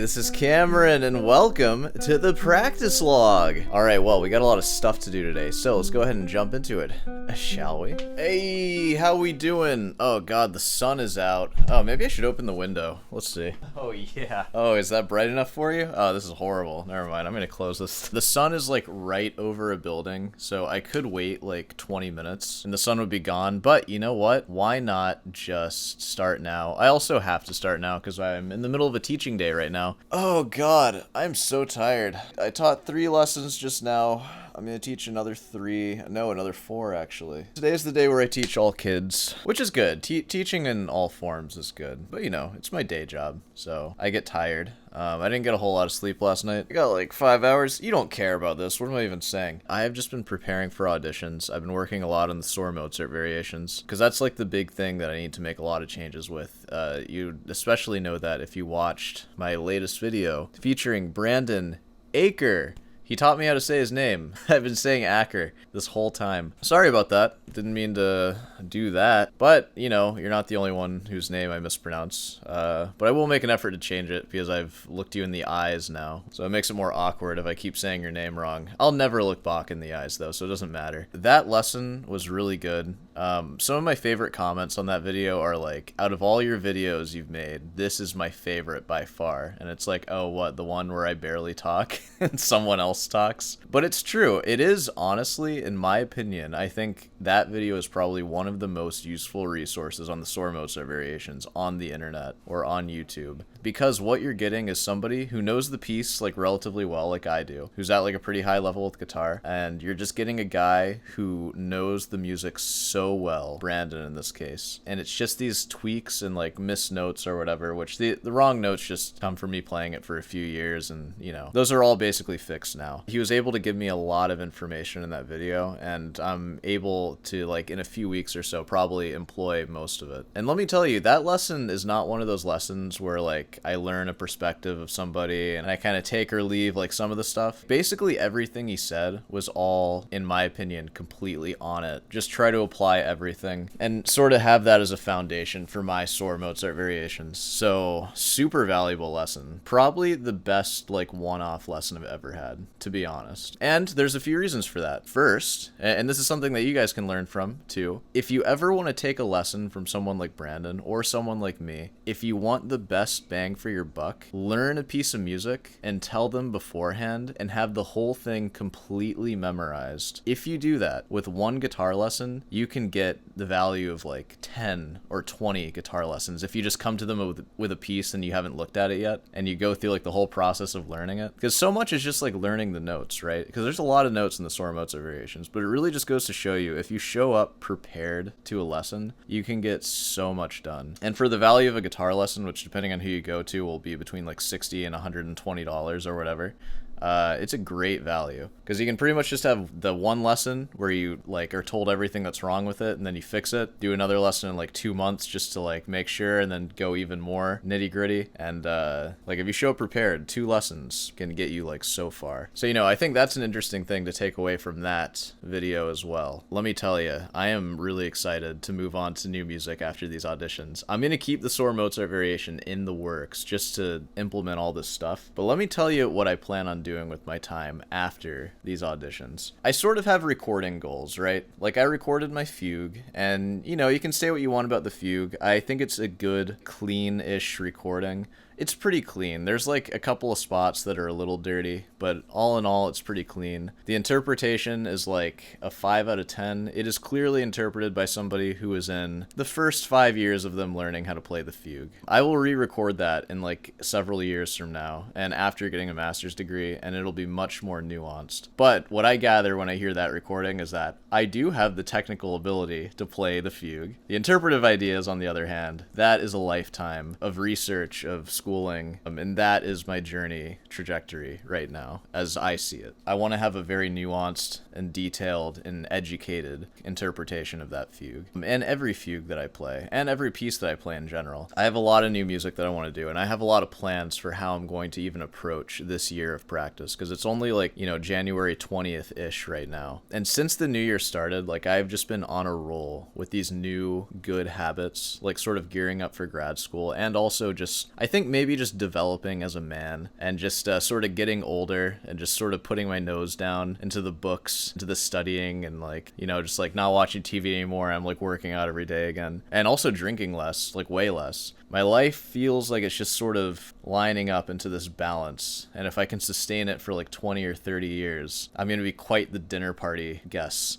this is Cameron, and welcome to the practice log. Alright, well, we got a lot of stuff to do today, so let's go ahead and jump into it, shall we? Hey, how we doing? Oh god, the sun is out. Oh, maybe I should open the window. Let's see. Oh yeah. Oh, is that bright enough for you? Oh, this is horrible. Never mind, I'm gonna close this. The sun is like right over a building, so I could wait like 20 minutes and the sun would be gone, but you know what? Why not just start now? I also have to start now because I'm in the middle of a teaching day right now. Oh god, I'm so tired. I taught 3 lessons just now. I'm gonna teach another 3, no, another 4 actually. Today's the day where I teach all kids, which is good. Teaching in all forms is good, but you know, it's my day job, so I get tired. I didn't get a whole lot of sleep last night. I got like 5 hours. You don't care about this. What am I even saying? I have just been preparing for auditions. I've been working a lot on the Mozart variations, because that's like the big thing that I need to make a lot of changes with. You especially know that if you watched my latest video featuring Brandon Aker. He taught me how to say his name. I've been saying Acker this whole time. Sorry about that. Didn't mean to do that. But, you know, you're not the only one whose name I mispronounce. But I will make an effort to change it because I've looked you in the eyes now. So it makes it more awkward if I keep saying your name wrong. I'll never look Bach in the eyes though, so it doesn't matter. That lesson was really good. Some of my favorite comments on that video are like, out of all your videos you've made, this is my favorite by far. And it's like, oh, what, the one where I barely talk and someone else talks? But it's true. It is, honestly, in my opinion, I think that video is probably one of the most useful resources on the Mozart variations on the internet or on YouTube. Because what you're getting is somebody who knows the piece like relatively well, like I do, who's at like a pretty high level with guitar, and you're just getting a guy who knows the music so well, Brandon in this case, and it's just these tweaks and like missed notes or whatever, which the wrong notes just come from me playing it for a few years, and you know, those are all basically fixed now. He was able to give me a lot of information in that video, and I'm able to, like, in a few weeks or so, probably employ most of it. And let me tell you, that lesson is not one of those lessons where like I learn a perspective of somebody and I kind of take or leave like some of the stuff. Basically everything he said was all, in my opinion, completely on it. Just try to apply everything and sort of have that as a foundation for my Mozart variations. So super valuable lesson. Probably the best like one-off lesson I've ever had, to be honest. And there's a few reasons for that. First, and this is something that you guys can learn from too, if you ever want to take a lesson from someone like Brandon or someone like me, if you want the best bang for your buck, learn a piece of music and tell them beforehand and have the whole thing completely memorized. If you do that with one guitar lesson, you can get the value of like 10 or 20 guitar lessons if you just come to them with a piece and you haven't looked at it yet and you go through like the whole process of learning it. Because so much is just like learning the notes, right? Because there's a lot of notes in the Mozart variations, but it really just goes to show you, if you show up prepared to a lesson, you can get so much done. And for the value of a guitar lesson, which depending on who you go to will be between like $60 and $120 or whatever, it's a great value because you can pretty much just have the one lesson where you like are told everything that's wrong with it and then you fix it, do another lesson in like 2 months just to like make sure, and then go even more nitty gritty. And like if you show up prepared, 2 lessons can get you like so far. So, you know, I think that's an interesting thing to take away from that video as well. Let me tell you, I am really excited to move on to new music after these auditions. I'm going to keep the Mozart variation in the works just to implement all this stuff. But let me tell you what I plan on doing with my time after these auditions. I sort of have recording goals, right? Like I recorded my fugue, and you know, you can say what you want about the fugue. I think it's a good, clean-ish recording. It's pretty clean. There's like a couple of spots that are a little dirty, but all in all, it's pretty clean. The interpretation is like a 5 out of 10. It is clearly interpreted by somebody who is in the first 5 years of them learning how to play the fugue. I will re-record that in like several years from now and after getting a master's degree, and it'll be much more nuanced. But what I gather when I hear that recording is that I do have the technical ability to play the fugue. The interpretive ideas, on the other hand, that is a lifetime of research, of schooling, and that is my journey trajectory right now as I see it. I want to have a very nuanced and detailed and educated interpretation of that fugue, and every fugue that I play, and every piece that I play in general. I have a lot of new music that I want to do, and I have a lot of plans for how I'm going to even approach this year of practice, because it's only like, you know, January 20th-ish right now. And since the new year started, like I've just been on a roll with these new good habits, like sort of gearing up for grad school, and also just, I think maybe just developing as a man and just sort of getting older and just sort of putting my nose down into the books, into the studying, and like, you know, just like not watching TV anymore. I'm like working out every day again, and also drinking less, like way less. My life feels like it's just sort of lining up into this balance, and if I can sustain it for like 20 or 30 years, I'm going to be quite the dinner party guest.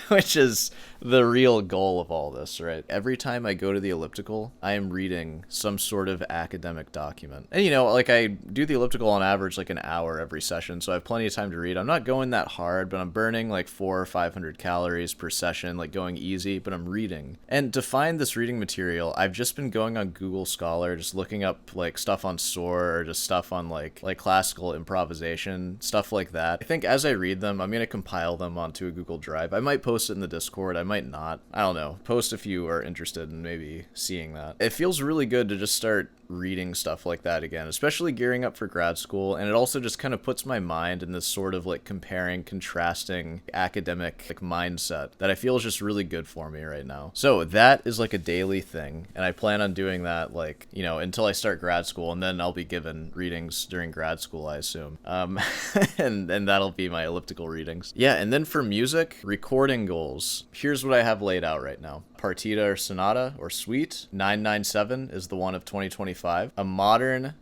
Which is the real goal of all this, right? Every time I go to the elliptical, I am reading some sort of academic document. And, you know, like I do the elliptical on average like an hour every session, so I have plenty of time to read. I'm not going that hard, but I'm burning like 400 or 500 calories per session, like going easy, but I'm reading. And to find this reading material, I've just been going on Google Scholar, just looking up like stuff on SOAR or just stuff on like classical improvisation, stuff like that. I think as I read them, I'm going to compile them onto a Google Drive. I might post it in the Discord, I might not. I don't know. Post if you are interested in maybe seeing that. It feels really good to just start reading stuff like that again, especially gearing up for grad school, and it also just kind of puts my mind in this sort of like comparing, contrasting academic like mindset that I feel is just really good for me right now. So that is like a daily thing, and I plan on doing that like, you know, until I start grad school, and then I'll be given readings during grad school, I assume. And that'll be my elliptical readings. Yeah, and then for music, recording goals. Here's what I have laid out right now. Partita or Sonata or Suite. 997 is the one of 2025. A modern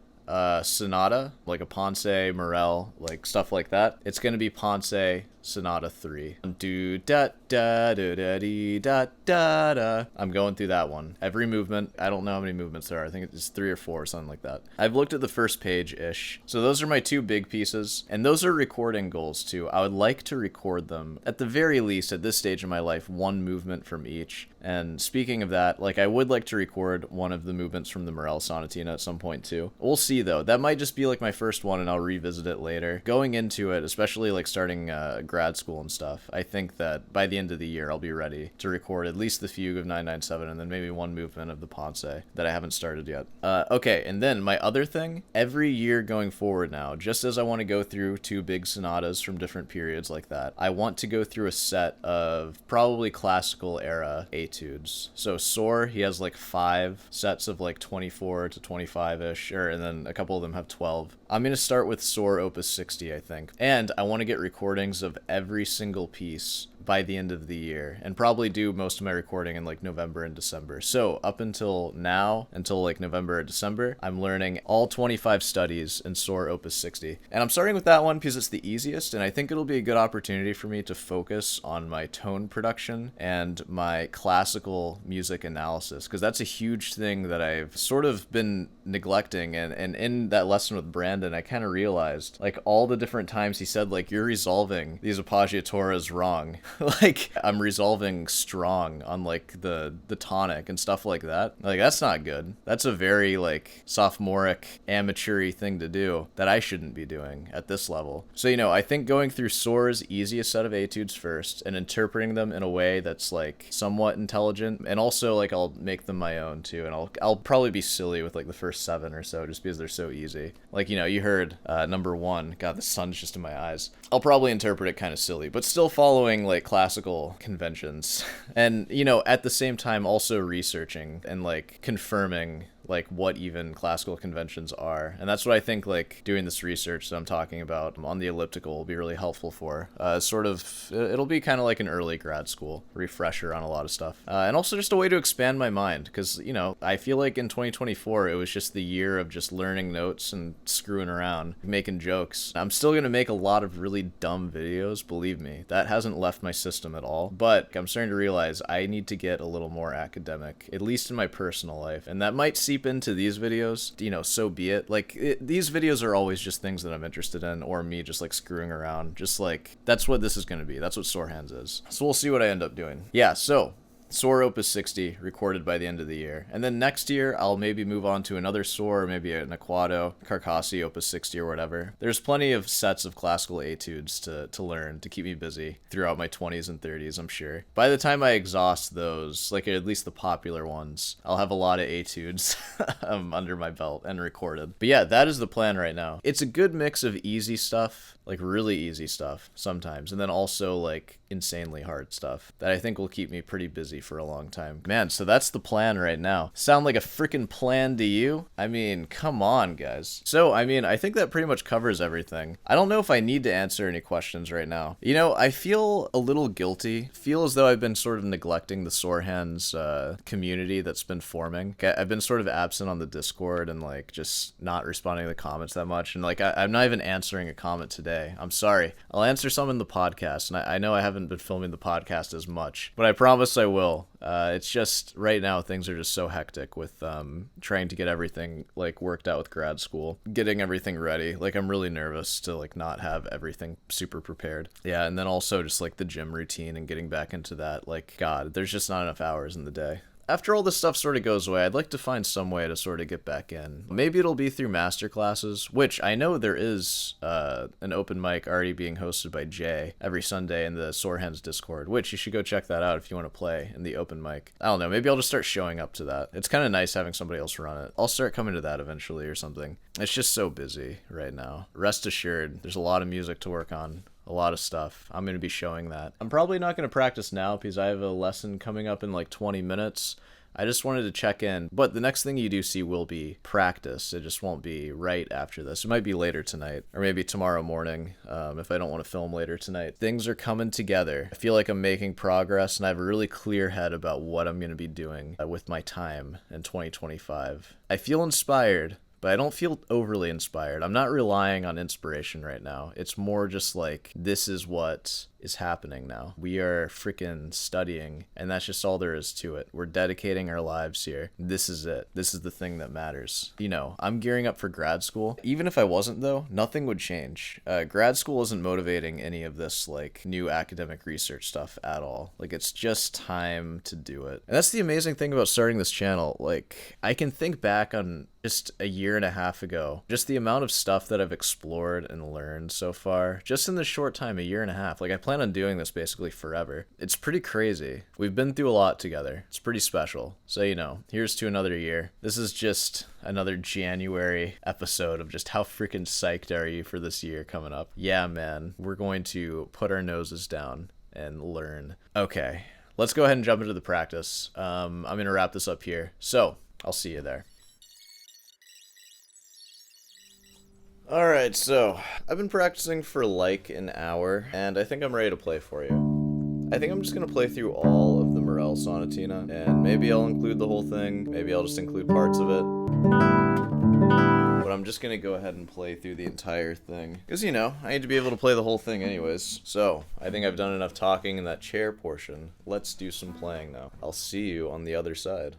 sonata, like a Ponce, Morel, like stuff like that. It's going to be Ponce Sonata 3. Do da da da da dee da da da. I'm going through that one. Every movement, I don't know how many movements there are. I think it's 3 or 4 or something like that. I've looked at the first page-ish. So those are my 2 big pieces, and those are recording goals too. I would like to record them, at the very least, at this stage in my life, 1 movement from each. And speaking of that, like I would like to record one of the movements from the Morel Sonatina at some point too. We'll see though. That might just be like my first one and I'll revisit it later. Going into it, especially like starting grad school and stuff, I think that by the end of the year I'll be ready to record at least the fugue of 997 and then maybe 1 movement of the Ponce that I haven't started yet. Okay, and then my other thing, every year going forward now, just as I want to go through 2 big sonatas from different periods like that, I want to go through a set of probably classical era etudes. So Soar, he has like 5 sets of like 24 to 25-ish, and then a couple of them have 12. I'm going to start with Soar Opus 60, I think. And I want to get recordings of every single piece by the end of the year, and probably do most of my recording in like November and December. So up until now, until like November or December, I'm learning all 25 studies in Soar Opus 60. And I'm starting with that one because it's the easiest, and I think it'll be a good opportunity for me to focus on my tone production and my classical music analysis, because that's a huge thing that I've sort of been neglecting. And in that lesson with Brandon, I kind of realized like all the different times he said like, you're resolving these appoggiaturas wrong. Like I'm resolving strong on like the tonic and stuff like that. Like that's not good. That's a very like sophomoric amateur-y thing to do that I shouldn't be doing at this level. So, you know, I think going through Soar's easiest set of etudes first and interpreting them in a way that's like somewhat intelligent, and also like I'll make them my own too, and I'll probably be silly with like the first 7 or so just because they're so easy. Like, you know, you heard number 1. God, the sun's just in my eyes. I'll probably interpret it kind of silly, but still following like classical conventions. And, you know, at the same time also researching and like confirming like what even classical conventions are. And that's what I think like doing this research that I'm talking about on the elliptical will be really helpful for. Sort of, it'll be kind of like an early grad school refresher on a lot of stuff. And also just a way to expand my mind, because, you know, I feel like in 2024 it was just the year of just learning notes and screwing around, making jokes. I'm still gonna make a lot of really dumb videos, believe me. That hasn't left my system at all. But I'm starting to realize I need to get a little more academic, at least in my personal life. And that might seep into these videos, you know, so be it. Like these videos are always just things that I'm interested in, or me just like screwing around. Just like that's what this is going to be. That's what Sore Hands is. So we'll see what I end up doing. Yeah, so Soar Opus 60 recorded by the end of the year, and then next year I'll maybe move on to another Soar, maybe an Aquado, Carcassi Opus 60 or whatever. There's plenty of sets of classical etudes to learn to keep me busy throughout my 20s and 30s, I'm sure. By the time I exhaust those, like at least the popular ones, I'll have a lot of etudes under my belt and recorded. But yeah, that is the plan right now. It's a good mix of easy stuff, like really easy stuff sometimes, and then also like insanely hard stuff that I think will keep me pretty busy for a long time. Man, so that's the plan right now. Sound like a freaking plan to you? I mean, come on, guys. So, I mean, I think that pretty much covers everything. I don't know if I need to answer any questions right now. You know, I feel a little guilty. Feel as though I've been sort of neglecting the Sore Hands community that's been forming. I've been sort of absent on the Discord and like just not responding to the comments that much. And like, I'm not even answering a comment today. I'm sorry. I'll answer some in the podcast. And I know I haven't been filming the podcast as much, but I promise I will. It's just right now things are just so hectic with trying to get everything like worked out with grad school, getting everything ready. Like I'm really nervous to like not have everything super prepared. Yeah, and then also just like the gym routine and getting back into that. Like God, there's just not enough hours in the day. After all this stuff sort of goes away, I'd like to find some way to sort of get back in. Maybe it'll be through master classes, which I know there is an open mic already being hosted by Jay every Sunday in the Sore Hands Discord, which you should go check that out if you want to play in the open mic. I don't know, maybe I'll just start showing up to that. It's kind of nice having somebody else run it. I'll start coming to that eventually or something. It's just so busy right now. Rest assured, there's a lot of music to work on. A lot of stuff. I'm going to be showing that. I'm probably not going to practice now because I have a lesson coming up in like 20 minutes. I just wanted to check in. But the next thing you do see will be practice. It just won't be right after this. It might be later tonight or maybe tomorrow morning if I don't want to film later tonight. Things are coming together. I feel like I'm making progress and I have a really clear head about what I'm going to be doing with my time in 2025. I feel inspired, but I don't feel overly inspired. I'm not relying on inspiration right now. It's more just like, this is what is happening now. We are freaking studying, and that's just all there is to it. We're dedicating our lives here. This is it. This is the thing that matters. You know, I'm gearing up for grad school. Even if I wasn't, though, nothing would change. Grad school isn't motivating any of this, like, new academic research stuff at all. Like, it's just time to do it. And that's the amazing thing about starting this channel. Like, I can think back on just a year and a half ago, just the amount of stuff that I've explored and learned so far, just in this short time, a year and a half. Like, I plan on doing this basically forever. It's pretty crazy. We've been through a lot together. It's pretty special. So, you know, here's to another year. This is just another January episode of just how freaking psyched are you for this year coming up. Yeah, man, we're going to put our noses down and learn. Okay, let's go ahead and jump into the practice. I'm going to wrap this up here. So, I'll see you there. Alright, so I've been practicing for like an hour, and I think I'm ready to play for you. I think I'm just going to play through all of the Morel Sonatina, and maybe I'll include the whole thing, maybe I'll just include parts of it. But I'm just going to go ahead and play through the entire thing, because, you know, I need to be able to play the whole thing anyways. So, I think I've done enough talking in that chair portion. Let's do some playing now. I'll see you on the other side.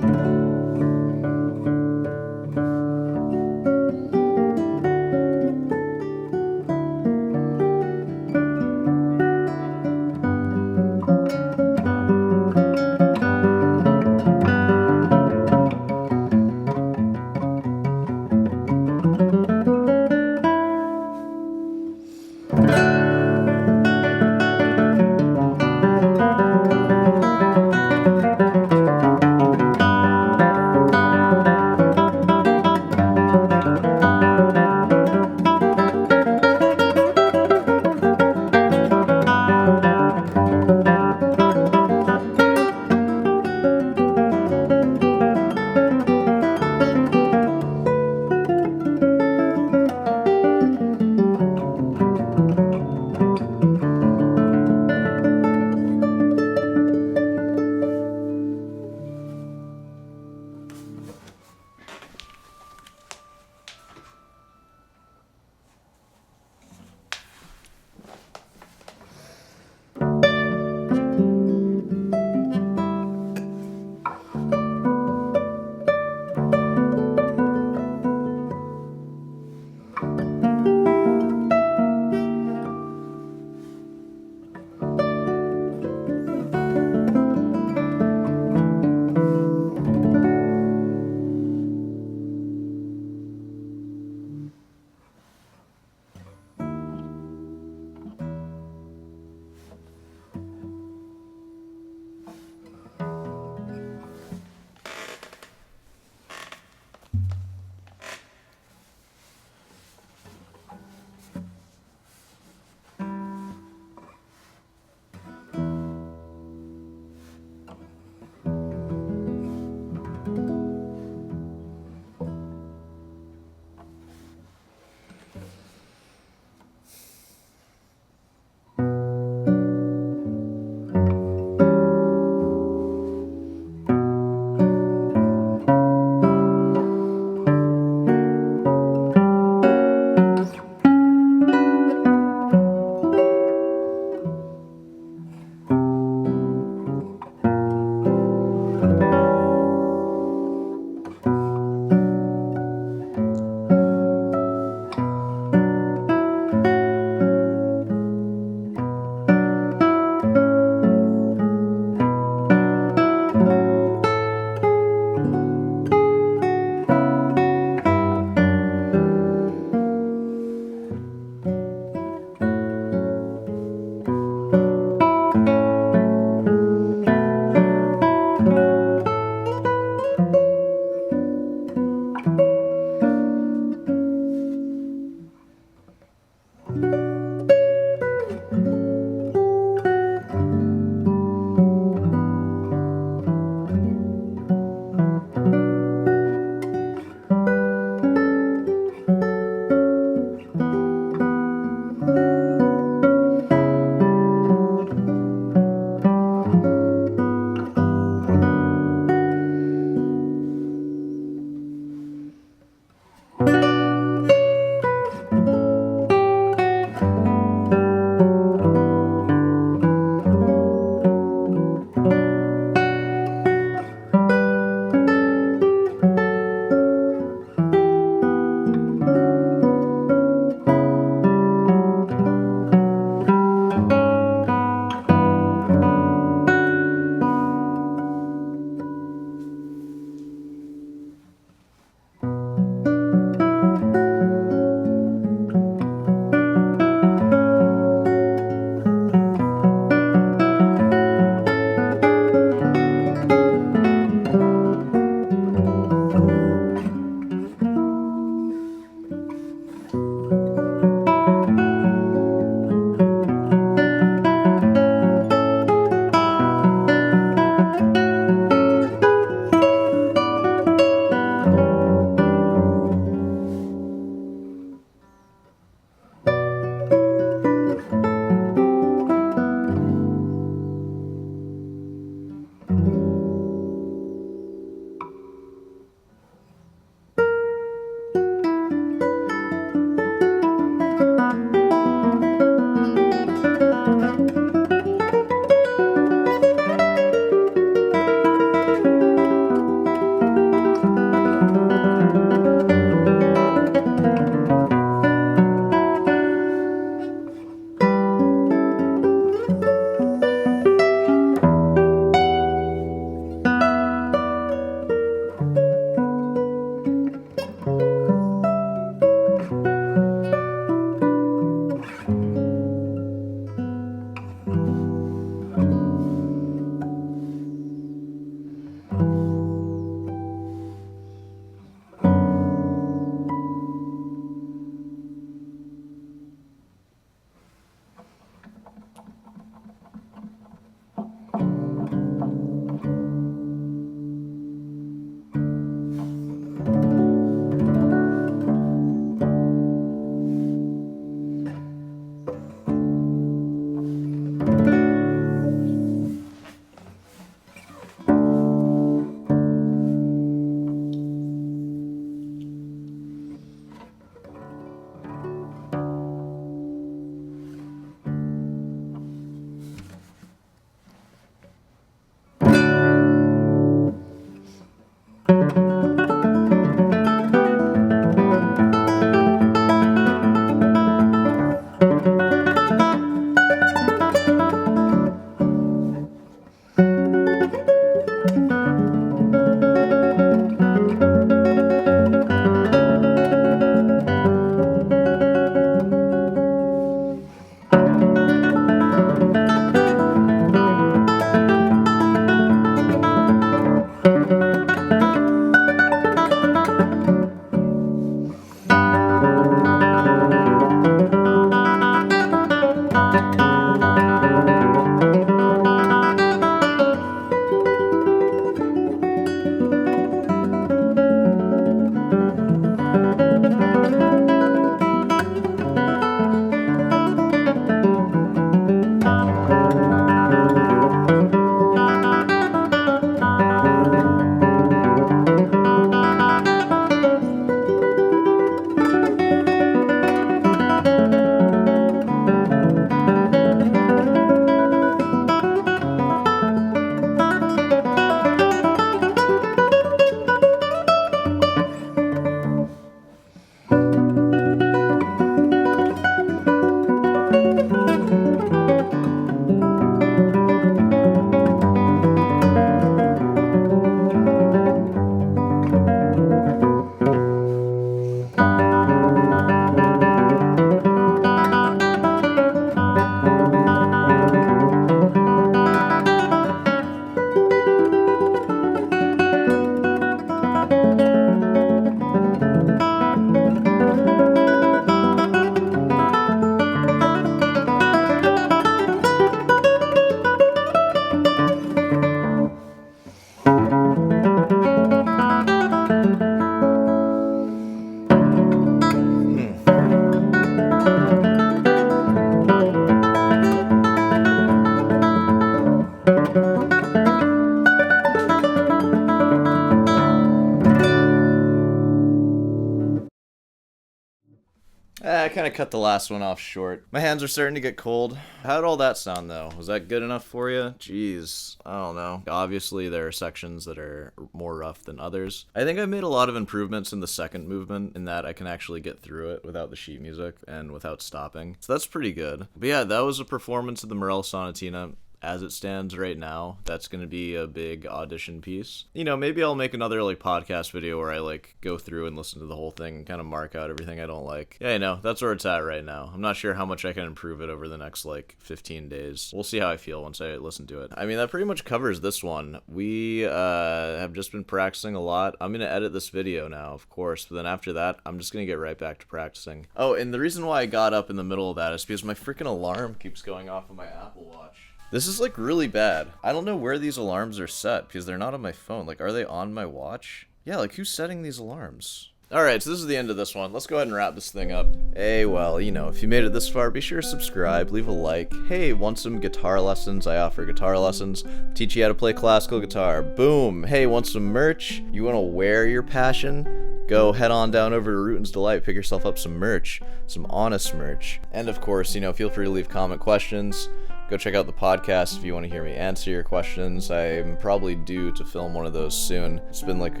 I kind of cut the last one off short. My hands are starting to get cold. How'd all that sound, though? Was that good enough for you? Jeez, I don't know. Obviously, there are sections that are more rough than others. I think I made a lot of improvements in the second movement in that I can actually get through it without the sheet music and without stopping. So that's pretty good. But yeah, that was a performance of the Morel Sonatina. As it stands right now, that's going to be a big audition piece. You know, maybe I'll make another, like, podcast video where I, like, go through and listen to the whole thing and kind of mark out everything I don't like. Yeah, I know, that's where it's at right now. I'm not sure how much I can improve it over the next, like, 15 days. We'll see how I feel once I listen to it. I mean, that pretty much covers this one. We have just been practicing a lot. I'm going to edit this video now, of course, but then after that, I'm just going to get right back to practicing. Oh, and the reason why I got up in the middle of that is because my freaking alarm keeps going off on my Apple Watch. This is, like, really bad. I don't know where these alarms are set, because they're not on my phone. Like, are they on my watch? Yeah, like, who's setting these alarms? Alright, so this is the end of this one. Let's go ahead and wrap this thing up. Hey, well, you know, if you made it this far, be sure to subscribe, leave a like. Hey, want some guitar lessons? I offer guitar lessons. Teach you how to play classical guitar. Boom! Hey, want some merch? You want to wear your passion? Go head on down over to Rootin's Delight, pick yourself up some merch. Some honest merch. And of course, you know, feel free to leave comment questions. Go check out the podcast if you want to hear me answer your questions. I'm probably due to film one of those soon. It's been like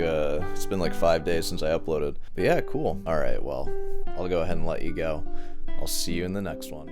5 days since I uploaded. But yeah, cool. All right, well, I'll go ahead and let you go. I'll see you in the next one.